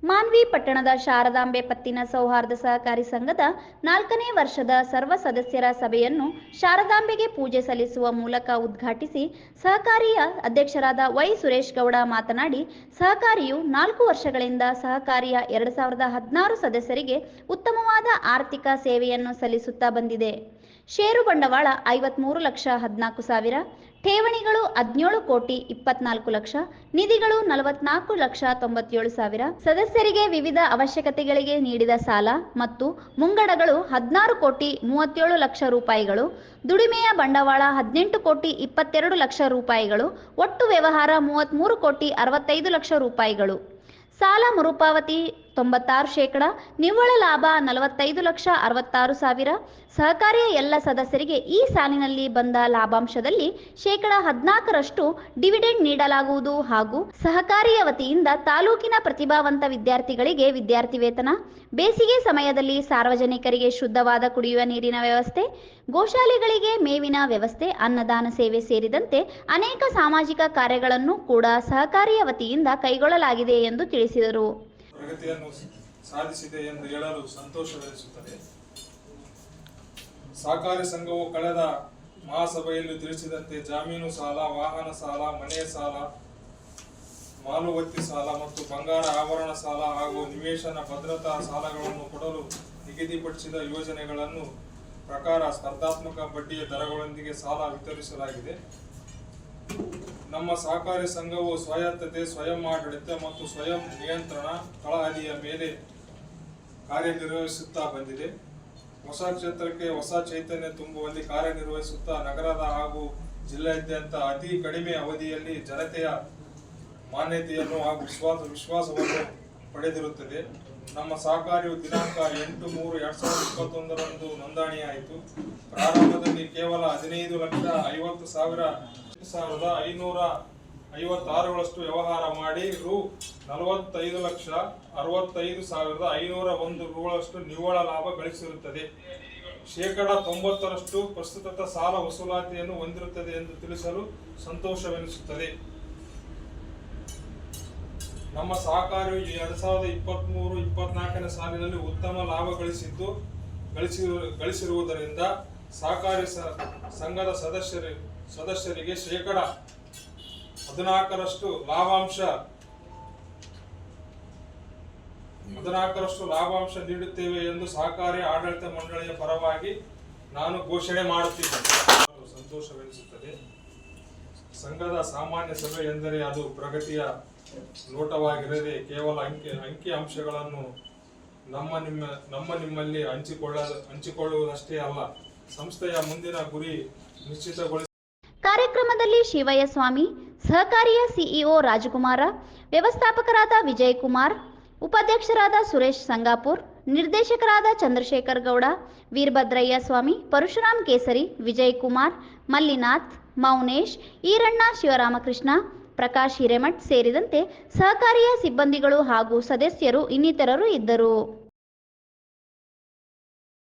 ಮಾನ್ವಿ ಪಟ್ಟಣದ ಶಾರದಾಂಬೆ ಪತ್ತಿನ ಸೌಹಾರ್ದ ಸಹಕಾರಿ ಸಂಘದ 4ನೇ ವರ್ಷದ ಸರ್ವ ಸದಸ್ಯರ ಸಭೆಯನ್ನು ಶಾರದಾಂಬೆಗೆ ಪೂಜೆ ಸಲ್ಲಿಸುವ ಮೂಲಕ ಉದ್ಘಾಟಿಸಿ ಸಹಕಾರಿಯ ಅಧ್ಯಕ್ಷರಾದ ವೈ ಸುರೇಶ್ ಗೌಡ ಮಾತನಾಡಿ, ಸಹಕಾರಿಯು 4 ವರ್ಷಗಳಿಂದ ಸಹಕಾರಿಯ 2016 ಸದಸ್ಯರಿಗೆ ಉತ್ತಮವಾದ ಆರ್ಥಿಕ ಸೇವೆಯನ್ನು ಸಲ್ಲಿಸುತ್ತಾ ಬಂದಿದೆ. ಷೇರು ಬಂಡವಾಳ 53,14,00,000, ಠೇವಣಿಗಳು 17,24,00,000, ನಿಧಿಗಳು 44,97,000, ಸದಸ್ಯರಿಗೆ ವಿವಿಧ ಅವಶ್ಯಕತೆಗಳಿಗೆ ನೀಡಿದ ಸಾಲ ಮತ್ತು ಮುಂಗಡಗಳು 16,37,00,000 ರೂಪಾಯಿಗಳು, ದುಡಿಮೆಯ ಬಂಡವಾಳ 18,22,00,000 ರೂಪಾಯಿಗಳು, ಒಟ್ಟು ವ್ಯವಹಾರ 33,65,00,000 ರೂಪಾಯಿಗಳು. ಸಾಲ ಮರುಪಾವತಿ 96%, ನಿವ್ವಳ ಲಾಭ 45,66,000. ಸಹಕಾರಿಯ ಎಲ್ಲ ಸದಸ್ಯರಿಗೆ ಈ ಸಾಲಿನಲ್ಲಿ ಬಂದ ಲಾಭಾಂಶದಲ್ಲಿ 14% ಡಿವಿಡೆಂಡ್ ನೀಡಲಾಗುವುದು ಹಾಗೂ ಸಹಕಾರಿಯ ವತಿಯಿಂದ ತಾಲೂಕಿನ ಪ್ರತಿಭಾವಂತ ವಿದ್ಯಾರ್ಥಿಗಳಿಗೆ ವಿದ್ಯಾರ್ಥಿ ವೇತನ, ಬೇಸಿಗೆ ಸಮಯದಲ್ಲಿ ಸಾರ್ವಜನಿಕರಿಗೆ ಶುದ್ಧವಾದ ಕುಡಿಯುವ ನೀರಿನ ವ್ಯವಸ್ಥೆ, ಗೋಶಾಲೆಗಳಿಗೆ ಮೇವಿನ ವ್ಯವಸ್ಥೆ, ಅನ್ನದಾನ ಸೇವೆ ಸೇರಿದಂತೆ ಅನೇಕ ಸಾಮಾಜಿಕ ಕಾರ್ಯಗಳನ್ನು ಕೂಡ ಸಹಕಾರಿಯ ವತಿಯಿಂದ ಕೈಗೊಳ್ಳಲಾಗಿದೆ ಎಂದು ತಿಳಿಸಿದರು. ಪ್ರಗತಿಯನ್ನು ಸಾಧಿಸಿದೆ ಎಂದು ಹೇಳಲು ಸಂತೋಷವೆನಿಸುತ್ತದೆ. ಸಹಕಾರಿ ಸಂಘವು ಕಳೆದ ಮಹಾಸಭೆಯಲ್ಲಿ ತಿಳಿಸಿದಂತೆ ಜಾಮೀನು ಸಾಲ, ವಾಹನ ಸಾಲ, ಮನೆಯ ಸಾಲ, ಮಾಲುವತ್ತಿ ಸಾಲ ಮತ್ತು ಬಂಗಾರ ಆಭರಣ ಸಾಲ ಹಾಗೂ ನಿವೇಶನ ಭದ್ರತಾ ಸಾಲಗಳನ್ನು ಕೊಡಲು ನಿಗದಿಪಡಿಸಿದ ಯೋಜನೆಗಳನ್ನು ಪ್ರಕಾರ ಸ್ಪರ್ಧಾತ್ಮಕ ಬಡ್ಡಿಯ ದರಗಳೊಂದಿಗೆ ಸಾಲ ವಿತರಿಸಲಾಗಿದೆ. ನಮ್ಮ ಸಹಕಾರಿ ಸಂಘವು ಸ್ವಾಯತ್ತತೆ, ಸ್ವಯಂ ಆಡಳಿತ ಮತ್ತು ಸ್ವಯಂ ನಿಯಂತ್ರಣ ತಳಹದಿಯ ಮೇಲೆ ಕಾರ್ಯನಿರ್ವಹಿಸುತ್ತಾ ಬಂದಿದೆ. ಹೊಸ ಕ್ಷೇತ್ರಕ್ಕೆ ಹೊಸ ಚೈತನ್ಯ ತುಂಬುವಲ್ಲಿ ಕಾರ್ಯನಿರ್ವಹಿಸುತ್ತಾ ನಗರದ ಹಾಗೂ ಜಿಲ್ಲೆಯಾದ್ಯಂತ ಅತಿ ಕಡಿಮೆ ಅವಧಿಯಲ್ಲಿ ಜನತೆಯ ಮಾನ್ಯತೆಯನ್ನು ಹಾಗೂ ವಿಶ್ವಾಸವನ್ನು ಪಡೆದಿರುತ್ತದೆ. ನಮ್ಮ ಸಹಕಾರಿಯು ದಿನಾಂಕ 8/3/2021 ನೋಂದಣಿಯಾಯಿತು. ಪ್ರಾರಂಭದಲ್ಲಿ ಕೇವಲ 15,50,556 ವ್ಯವಹಾರ ಮಾಡಿ ರು. 45,65,501 ರೂಗಳಷ್ಟು ನಿವ್ವಳ ಲಾಭ ಗಳಿಸಿರುತ್ತದೆ. 90% ಪ್ರಸ್ತುತ ಸಾಲ ವಸೂಲಾತಿಯನ್ನು ಹೊಂದಿರುತ್ತದೆ ಎಂದು ತಿಳಿಸಲು ಸಂತೋಷವೆನಿಸುತ್ತದೆ. ನಮ್ಮ ಸಹಕಾರಿಯು 2023-24 ಸಾಲಿನಲ್ಲಿ ಉತ್ತಮ ಲಾಭ ಗಳಿಸಿರುವುದರಿಂದ ಸಹಕಾರಿ ಸಂಘದ ಸದಸ್ಯರಿಗೆ 14% ಲಾಭಾಂಶ ನೀಡುತ್ತೇವೆ ಎಂದು ಸಹಕಾರಿ ಆಡಳಿತ ಮಂಡಳಿಯ ಪರವಾಗಿ ನಾನು ಘೋಷಣೆ ಮಾಡುತ್ತಿದ್ದೇನೆ. ಸಂತೋಷವೆನಿಸುತ್ತದೆ. ಸಂಘದ ಸಾಮಾನ್ಯ ಸಭೆ ಎಂದರೆ ಅದು ಪ್ರಗತಿಯ ನೋಟವಾಗಿರದೆ ಕೇವಲ ಅಂಕಿ ಅಂಶಗಳನ್ನು ನಿಮ್ಮಲ್ಲಿ ಹಂಚಿಕೊಳ್ಳುವುದಷ್ಟೇ ಅಲ್ಲ, ಸಂಸ್ಥೆಯ ಮುಂದಿನ ಗುರಿ ನಿಶ್ಚಿತಗೊಳಿಸಿ. ಕಾರ್ಯಕ್ರಮದಲ್ಲಿ ಶಿವಯ್ಯ ಸ್ವಾಮಿ, ಸಹಕಾರಿಯ ಸಿಇಒ ರಾಜಕುಮಾರ, ವ್ಯವಸ್ಥಾಪಕರಾದ ವಿಜಯ್ ಕುಮಾರ್, ಉಪಾಧ್ಯಕ್ಷರಾದ ಸುರೇಶ್ ಸಂಗಾಪುರ್, ನಿರ್ದೇಶಕರಾದ ಚಂದ್ರಶೇಖರ್ ಗೌಡ, ವೀರಭದ್ರಯ್ಯ ಸ್ವಾಮಿ, ಪರಶುರಾಮ್ ಕೇಸರಿ, ವಿಜಯ್ ಕುಮಾರ್, ಮಲ್ಲಿನಾಥ್, ಮೌನೇಶ್, ಈರಣ್ಣ, ಶಿವರಾಮಕೃಷ್ಣ, ಪ್ರಕಾಶ್ ಹಿರೇಮಠ್ ಸೇರಿದಂತೆ ಸಹಕಾರಿಯ ಸಿಬ್ಬಂದಿಗಳು ಹಾಗೂ ಸದಸ್ಯರು ಇನ್ನಿತರರು ಇದ್ದರು.